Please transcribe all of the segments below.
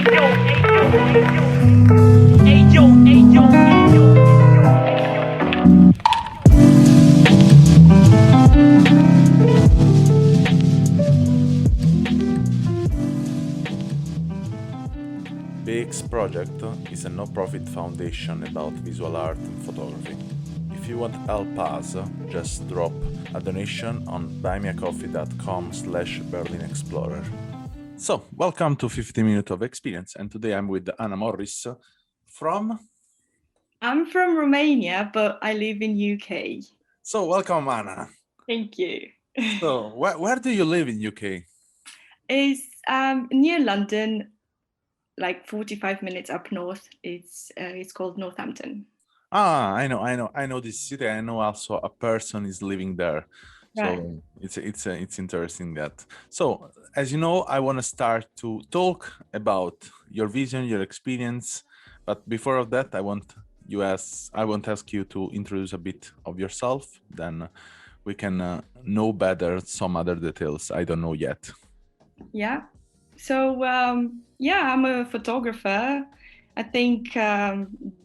BEEX project is a no-profit foundation about visual art and photography. If you want to help us, just drop a donation on buymeacoffee.com/BerlinExplorer. So, welcome to 50 Minutes of Experience, and today I'm with Anna Morris from... I'm from Romania, but I live in UK. So, welcome, Anna. Thank you. So, where do you live in UK? It's near London, like 45 minutes up north. It's called Northampton. Ah, I know this city. I know also a person is living there. Right. So it's interesting that. So as you know, I want to start to talk about your vision, your experience. But before of that, I want to ask you to introduce a bit of yourself. Then we can know better some other details I don't know yet. Yeah. So yeah, I'm a photographer. I think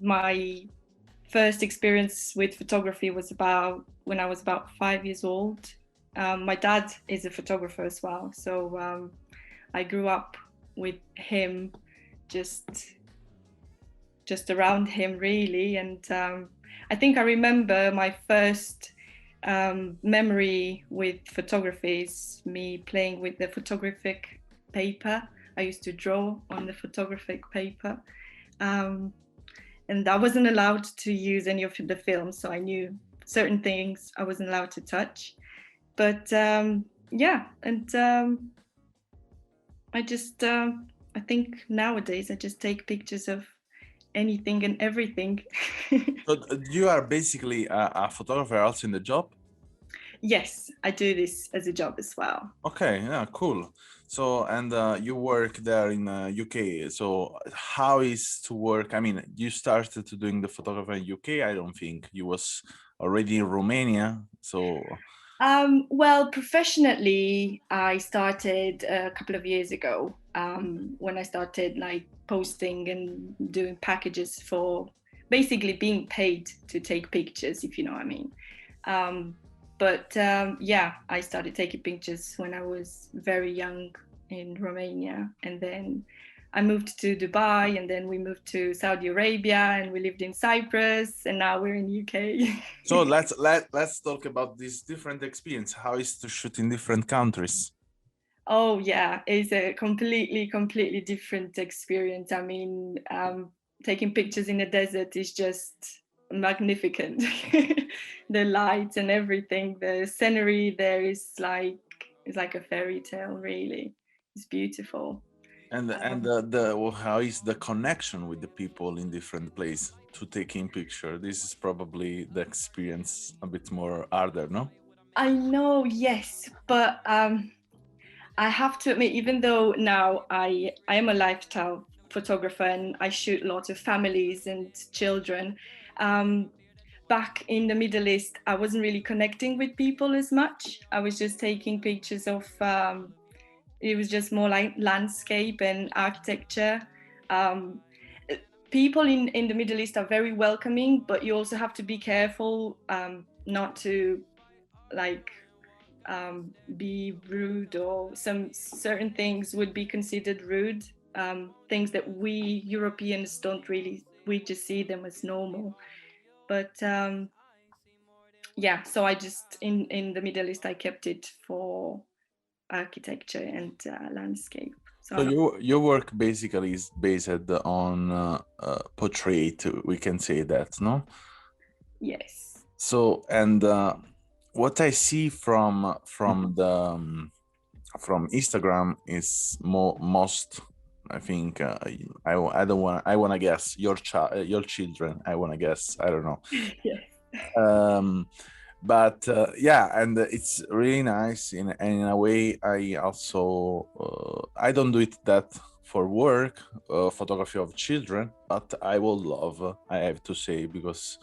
my first experience with photography was when I was about 5 years old. My dad is a photographer as well, so I grew up with him, just around him really. And I think I remember my first memory with photography is me playing with the photographic paper. I used to draw on the photographic paper. And I wasn't allowed to use any of the films, so I knew certain things I wasn't allowed to touch. But yeah, and I think nowadays I just take pictures of anything and everything. So you are basically a photographer also in the job? Yes, I do this as a job as well. Okay, yeah, cool. So, and you work there in UK. So how is to work? I mean, you started to doing the photography in UK. I don't think you was already in Romania. So, well, professionally, I started a couple of years ago when I started like posting and doing packages for basically being paid to take pictures, if you know what I mean. But yeah, I started taking pictures when I was very young in Romania, and then I moved to Dubai, and then we moved to Saudi Arabia, and we lived in Cyprus, and now we're in UK. so let's talk about this different experience. How is to shoot in different countries? Oh yeah, it's a completely different experience. I mean, taking pictures in the desert is just magnificent. The lights and everything, the scenery there is like a fairy tale, really. It's beautiful. And how is the connection with the people in different place to taking picture? This is probably the experience a bit more harder, no? I know, yes, but I have to admit, even though now I am a lifestyle photographer and I shoot lots of families and children, back in the Middle East, I wasn't really connecting with people as much. I was just taking pictures of, it was just more like landscape and architecture. Um, People in the Middle East are very welcoming, but you also have to be careful not to like be rude, or some certain things would be considered rude. Things that we Europeans don't really, we just see them as normal. But yeah, so I just in the Middle East I kept it for architecture and landscape. So your work basically is based on portrait. We can say that, no? Yes. So, and what I see from Instagram is most. I think I don't want. I want to guess your children. I want to guess. I don't know. Yes. But yeah, and it's really nice in a way. I also I don't do it that for work, photography of children, but I would love, I have to say, because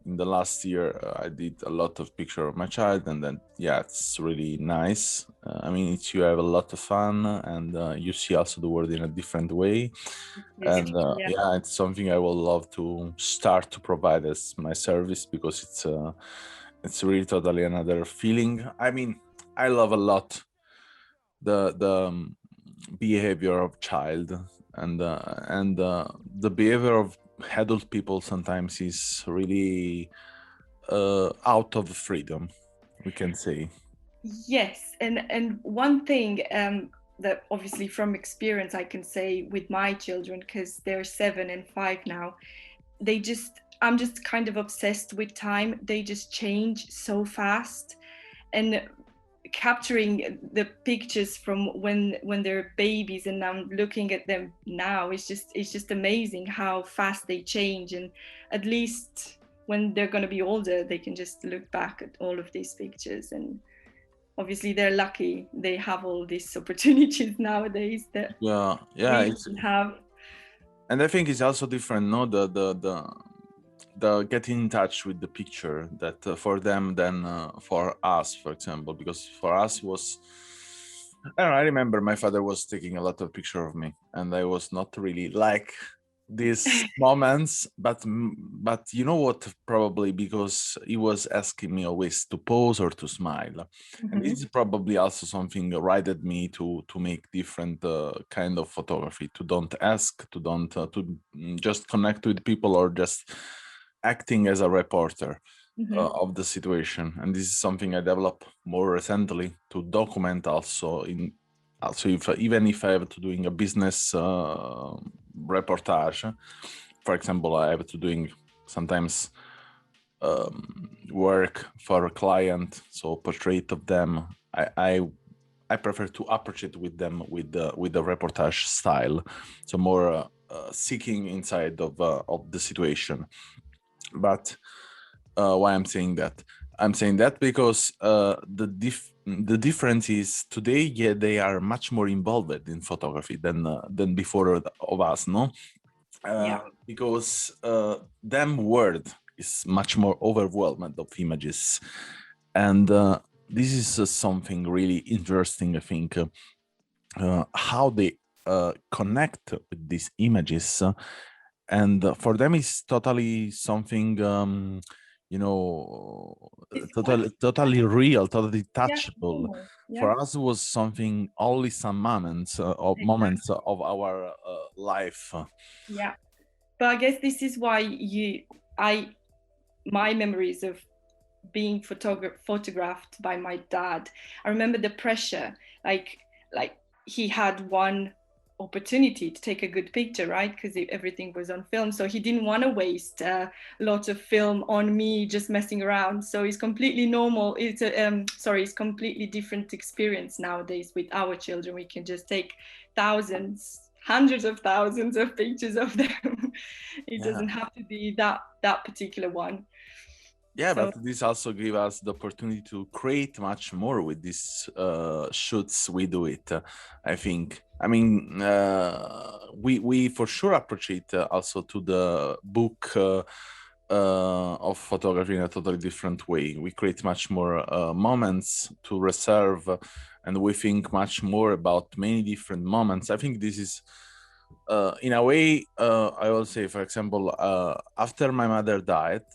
in the last year, I did a lot of picture of my child, and then yeah, it's really nice. I mean, you have a lot of fun, and you see also the world in a different way. Yes. And Yeah. yeah, it's something I would love to start to provide as my service, because it's really totally another feeling. I mean, I love a lot the behavior of child, and the behavior of adult people sometimes is really out of freedom, we can say. Yes, and one thing that obviously from experience I can say with my children, because they're 7 and 5 now, I'm just kind of obsessed with time. They just change so fast, and capturing the pictures from when they're babies and I'm looking at them now, it's just amazing how fast they change. And at least when they're going to be older, they can just look back at all of these pictures, and obviously they're lucky they have all these opportunities nowadays that Yeah, we it's, didn't have. and I think it's also different, no, the getting in touch with the picture, that for them than for us, for example, because for us was, I don't know, I remember my father was taking a lot of picture of me, and I was not really like these moments, but you know what, probably because he was asking me always to pose or to smile, and this is probably also something guided me to make different kind of photography, to don't ask, to don't to just connect with people, or just acting as a reporter of the situation. And this is something I developed more recently, to document also in, also if even if I have to doing a business reportage, for example, I have to doing sometimes work for a client, so portrait of them, I prefer to approach it with them with the reportage style, so more seeking inside of the situation. But why I'm saying that? I'm saying that because the difference is today, yeah, they are much more involved in photography than before of us, no? Yeah. Because them word is much more overwhelmed of images, and this is something really interesting, I think, how they connect with these images, and for them it's totally something, you know, It's totally real, totally yeah, touchable. normal. Yeah, For us, it was something, only some moments exactly. of our life. Yeah, but I guess this is why I my memories of being photographed by my dad. I remember the pressure, like like he had one opportunity to take a good picture, right? Because everything was on film, so he didn't want to waste a lot of film on me just messing around. So it's completely normal. It's a sorry, it's completely different experience nowadays with our children. We can just take thousands, hundreds of thousands of pictures of them. It Yeah. doesn't have to be that particular one. Yeah, So but this also give us the opportunity to create much more with these shoots we do it. I think. I mean, we for sure appreciate also to the book of photography in a totally different way. We create much more moments to reserve, and we think much more about many different moments. I think this is in a way, I will say, for example, after my mother died,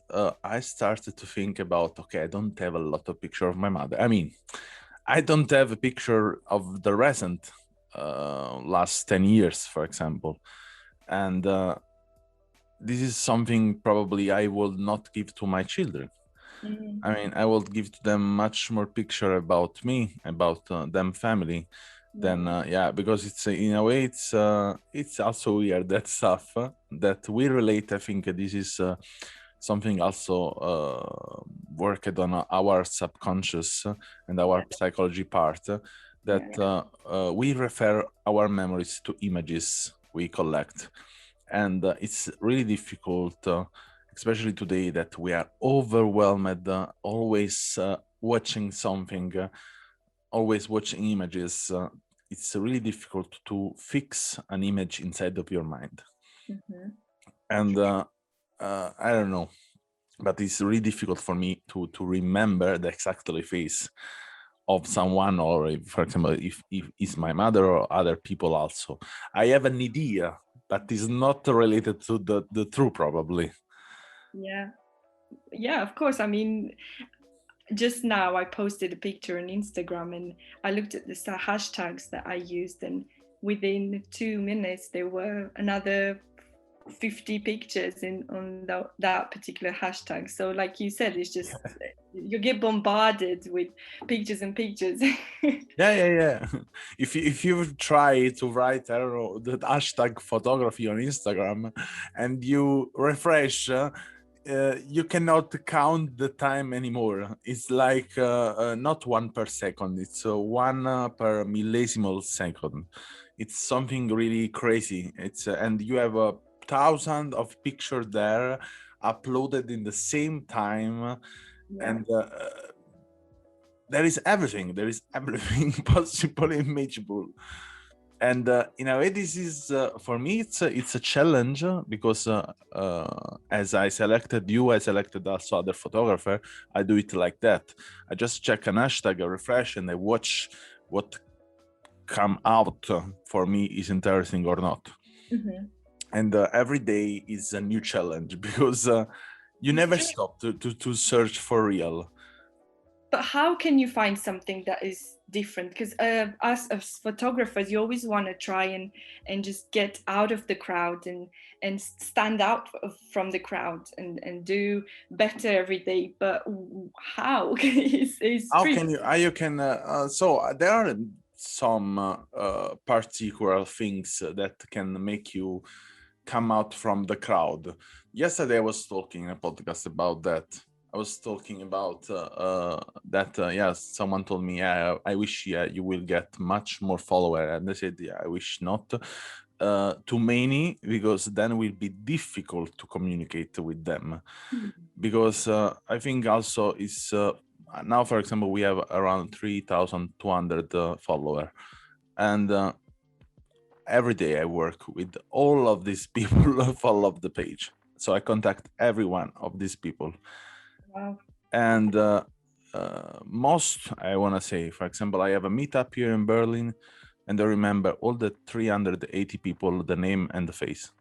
I started to think about, okay, I don't have a lot of picture of my mother. I mean, I don't have a picture of the recent last 10 years, for example. And this is something probably I will not give to my children. I mean, I will give to them much more picture about me, about them family, than yeah, because it's in a way it's also weird that stuff that we relate. I think this is something also worked on our subconscious and our psychology part, that we refer our memories to images we collect, and it's really difficult, especially today, that we are overwhelmed, always watching something, always watching images. It's really difficult to fix an image inside of your mind. And I don't know, but it's really difficult for me to remember the exactly face of someone, or if, for example, if it's my mother or other people also. I have an idea, but it's not related to the true, probably. Yeah. Yeah, of course. I mean, just now I posted a picture on Instagram and I looked at the hashtags that I used, and within 2 minutes there were another 50 pictures in on that particular hashtag. So like you said, it's just you get bombarded with pictures and pictures. Yeah. If you try to write, I don't know, the hashtag photography on Instagram, and you refresh, you cannot count the time anymore. It's like not one per second, it's one per millesimal second. It's something really crazy. It's and you have a thousand of pictures there uploaded in the same time. Yeah. And there is everything possible imaginable. And in a way, this is for me, it's a challenge, because as I selected you, I selected also other photographer. I do it like that. I just check an hashtag, I refresh, and I watch what come out for me is interesting or not. Mm-hmm. And every day is a new challenge, because you never stop to search for real. But how can you find something that is different? Because us as photographers, you always want to try and just get out of the crowd and stand out from the crowd and do better every day. But how? It's How tricky. can you can so there are some particular things that can make you come out from the crowd. Yesterday I was talking in a podcast about that. I was talking about that yes, someone told me, yeah, I wish, yeah, you will get much more follower, and I said, yeah, I wish not too many, because then it will be difficult to communicate with them. Because I think also is now, for example, we have around 3,200 follower, and every day I work with all of these people who follow the page. So I contact every one of these people. Wow. And most, I want to say, for example, I have a meetup here in Berlin, and I remember all the 380 people, the name and the face.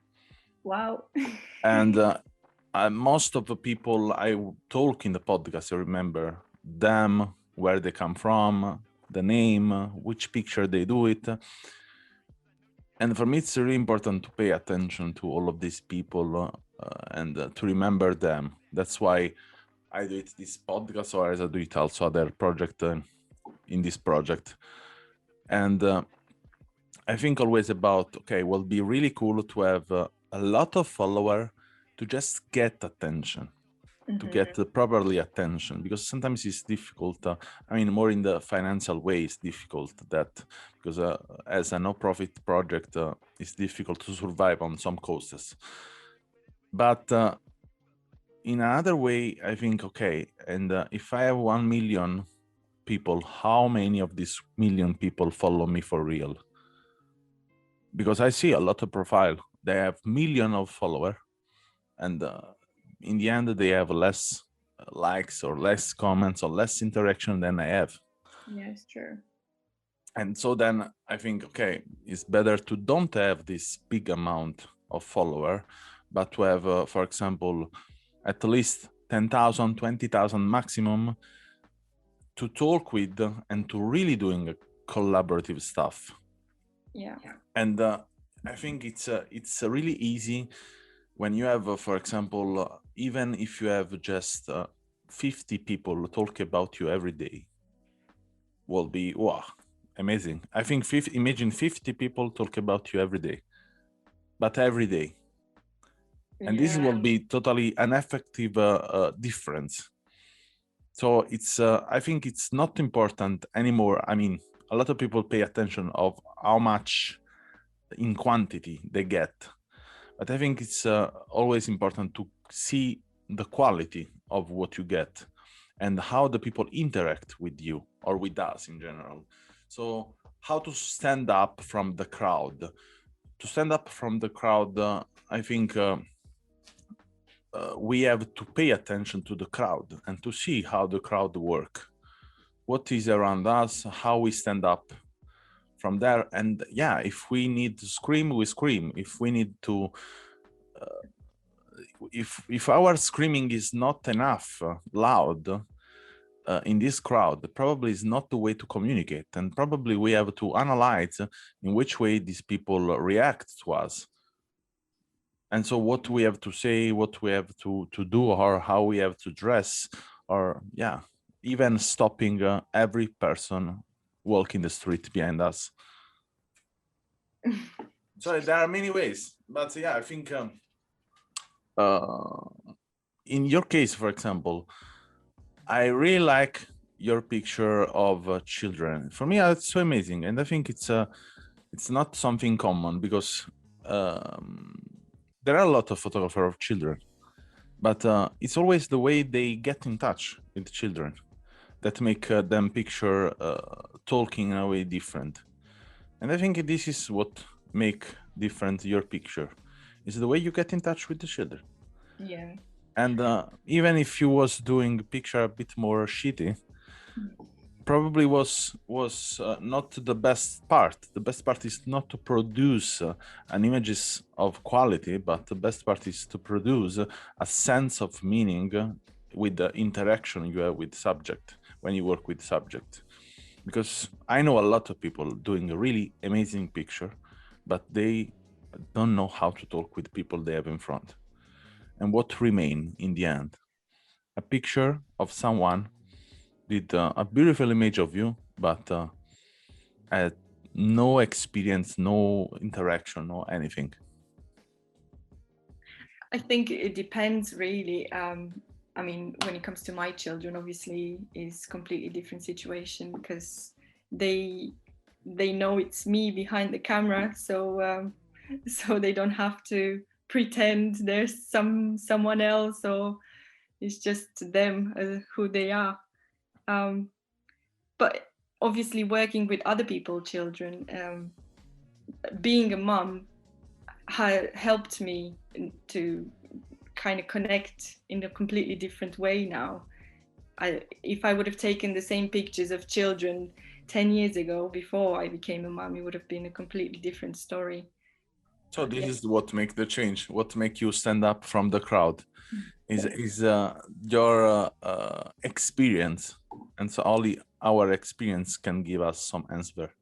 Wow. And most of the people I talk in the podcast, I remember them, where they come from, the name, which picture they do it. And for me, it's really important to pay attention to all of these people and to remember them. That's why I do it this podcast, or as I do it also other project in this project. And I think always about, okay, will be really cool to have a lot of follower to just get attention, to get properly attention, because sometimes it's difficult. I mean, more in the financial way, it's difficult that, because as a no-profit project, it's difficult to survive on some costs. But in another way, I think, okay, and if I have 1 million people, how many of these million people follow me for real? Because I see a lot of profile, they have million of follower, and in the end they have less likes or less comments or less interaction than I have. Yes, true. And so then I think, okay, it's better to don't have this big amount of follower, but to have, for example, at least 10,000, 20,000 maximum to talk with and to really doing collaborative stuff. Yeah. And I think it's really easy when you have, for example, even if you have just 50 people talk about you every day, will be, wow, amazing. I think imagine 50 people talk about you every day, but every day. And this Yeah. will be totally an effective difference. So it's, I think it's not important anymore. I mean, a lot of people pay attention of how much in quantity they get, but I think it's always important to see the quality of what you get and how the people interact with you or with us in general. So how to stand up from the crowd. To stand up from the crowd, I think we have to pay attention to the crowd and to see how the crowd work, what is around us, how we stand up from there. And yeah, if we need to scream, we scream. If we need to, if our screaming is not enough loud in this crowd, probably is not the way to communicate. And probably we have to analyze in which way these people react to us. And so what we have to say, what we have to do, or how we have to dress, or yeah, even stopping every person walking the street behind us. So there are many ways, but yeah, I think in your case, for example, I really like your picture of children. For me, it's so amazing, and I think it's not something common because there are a lot of photographers of children, but it's always the way they get in touch with children that make them picture talking in a way different. And I think this is what make different your picture, is the way you get in touch with the children. Yeah. And even if you was doing picture a bit more shitty, probably was not the best part. The best part is not to produce an images of quality, but the best part is to produce a sense of meaning with the interaction you have with subject when you work with subject. Because I know a lot of people doing a really amazing picture, but they don't know how to talk with people they have in front. And what remain in the end? A picture of someone with a beautiful image of you, but had no experience, no interaction, no anything. I think it depends really. I mean, when it comes to my children, obviously, is completely different situation because they know it's me behind the camera, so so they don't have to pretend there's someone else, or it's just them who they are. But obviously, working with other people's children, being a mom helped me to kind of connect in a completely different way now. If I would have taken the same pictures of children 10 years ago before I became a mom, it would have been a completely different story. So this is what make the change, what make you stand up from the crowd is your experience. And so only our experience can give us some answer.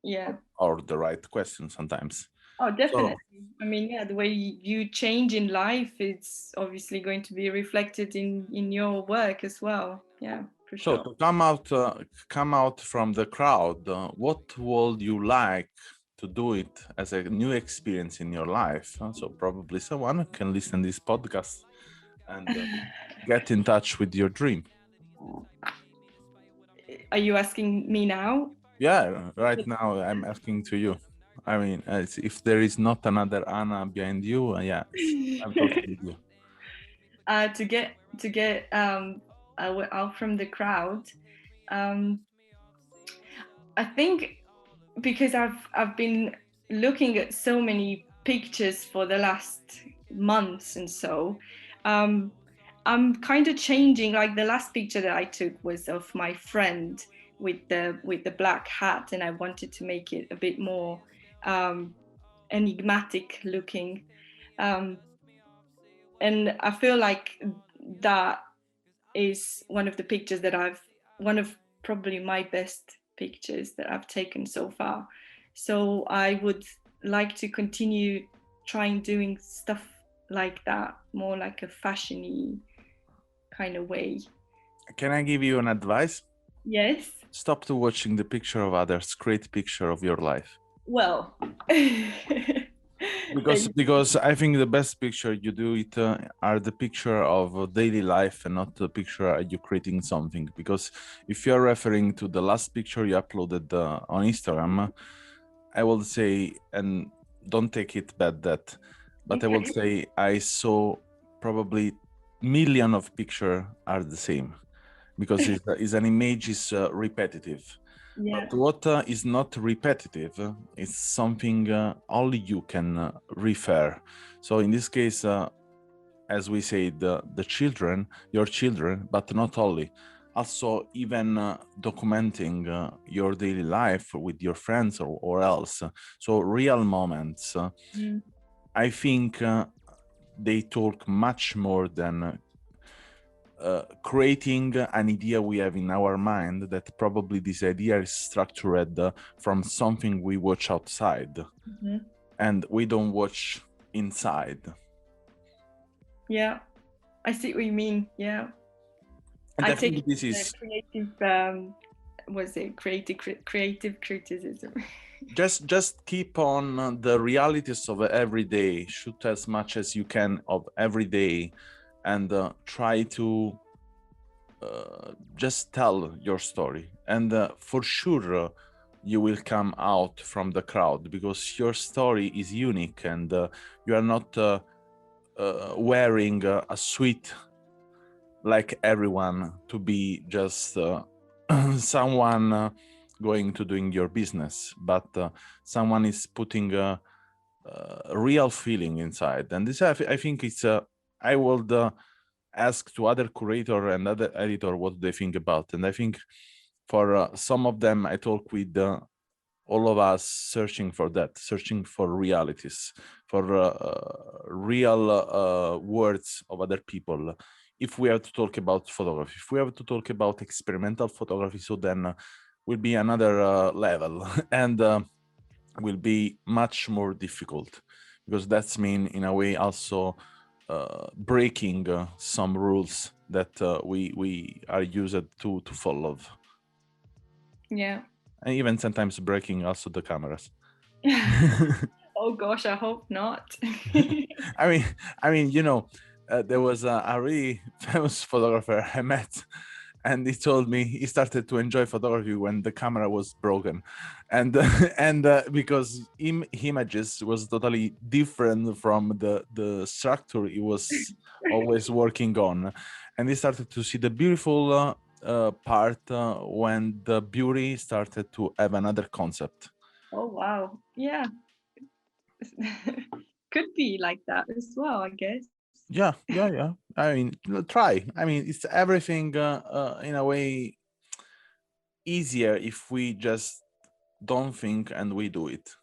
Yeah. Or the right question sometimes. Oh, definitely. I mean, yeah, the way you change in life, it's obviously going to be reflected in your work as well. Yeah, for sure. So to come out from the crowd, what would you like to do it as a new experience in your life? So probably someone can listen to this podcast and get in touch with your dream. Are you asking me now? Yeah, right now I'm asking to you. I mean, if there is not another Anna behind you, yeah, I'm talking with you. To get out from the crowd, I think because I've been looking at so many pictures for the last months and so. I'm kind of changing. Like the last picture that I took was of my friend with the black hat, and I wanted to make it a bit more enigmatic looking, and I feel like that is one of the pictures that one of probably my best pictures that I've taken so far. So I would like to continue trying doing stuff like that, more like a fashiony kind of way. Can I give you an advice? Yes. Stop to watching the picture of others. Create picture of your life. Well, because I think the best picture you do it are the picture of daily life and not the picture you creating something. Because if you're referring to the last picture you uploaded on Instagram, I will say, and don't take it bad that, but I will say I saw probably million of picture are the same, because it's an image is repetitive. Yeah. But what is not repetitive is something only you can refer. So in this case, as we say, the children, your children, but not only. Also, even documenting your daily life with your friends or else. So real moments. I think they talk much more than creating an idea we have in our mind, that probably this idea is structured from something we watch outside and we don't watch inside. Yeah, I see what you mean. Yeah. And I I think take this the is creative criticism. just keep on the realities of every day, shoot as much as you can of every day, and try to just tell your story. And for sure you will come out from the crowd, because your story is unique, and you are not wearing a suit like everyone to be just someone going to doing your business, but someone is putting a real feeling inside. And this, I think it's I would ask to other curator and other editor what they think about. And I think for some of them, I talk with all of us searching for that, searching for realities, for real words of other people. If we have to talk about photography, if we have to talk about experimental photography, so then will be another level and will be much more difficult, because that's mean in a way also breaking some rules that we are used to follow. Yeah. And even sometimes breaking also the cameras. Oh gosh, I hope not. I mean, you know, there was a really famous photographer I met, and he told me he started to enjoy photography when the camera was broken, and because images was totally different from the structure he was always working on, and he started to see the beautiful part when the beauty started to have another concept. Oh wow. Yeah. Could be like that as well, I guess. Yeah. I mean, try. I mean, it's everything in a way easier if we just don't think and we do it.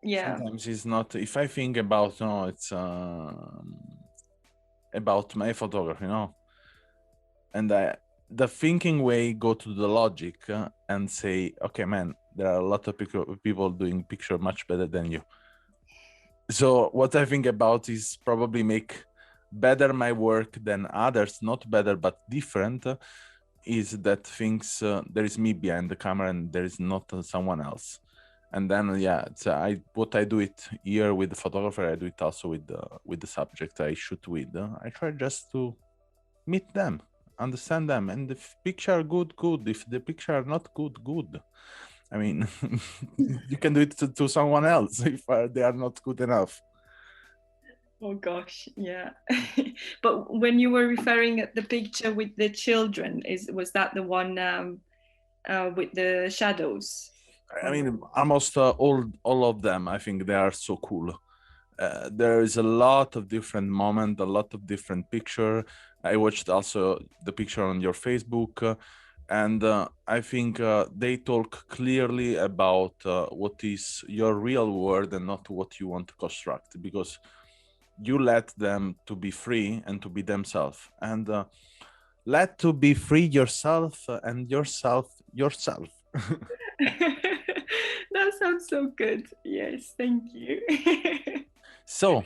Yeah. Sometimes it's not. If I think about, it's about my photography, and the thinking way go to the logic and say, okay, man, there are a lot of people doing picture much better than you. So what I think about is probably make better my work than others, not better, but different, is that things, there is me behind the camera and there is not someone else. And then, yeah, what I do it here with the photographer, I do it also with the subject I shoot with. I try just to meet them, understand them, and if picture are good, if the picture are not good, I mean, you can do it to someone else if they are not good enough. Oh gosh, yeah. But when you were referring at the picture with the children, was that the one with the shadows? I mean, almost all of them, I think they are so cool. There is a lot of different moment, a lot of different picture. I watched also the picture on your Facebook, and I think they talk clearly about what is your real world and not what you want to construct, because you let them to be free and to be themselves, and let to be free yourself and yourself. That sounds so good. Yes, thank you. So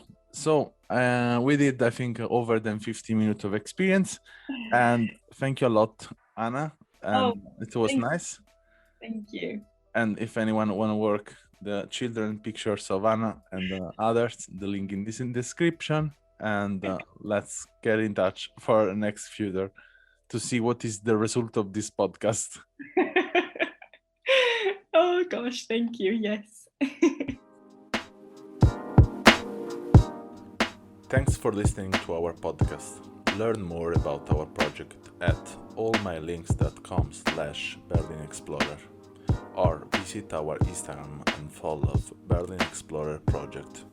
we did, I think, over than 50 minutes of experience, and thank you a lot, Anna, and it was nice. Thank you. And if anyone want to work the children pictures of Anna and others, the link in this in description, and let's get in touch for next future to see what is the result of this podcast. Oh gosh, thank you. Yes. Thanks for listening to our podcast. Learn more about our project at allmylinks.com/BerlinExplorer, or visit our Instagram and follow BerlinExplorer project.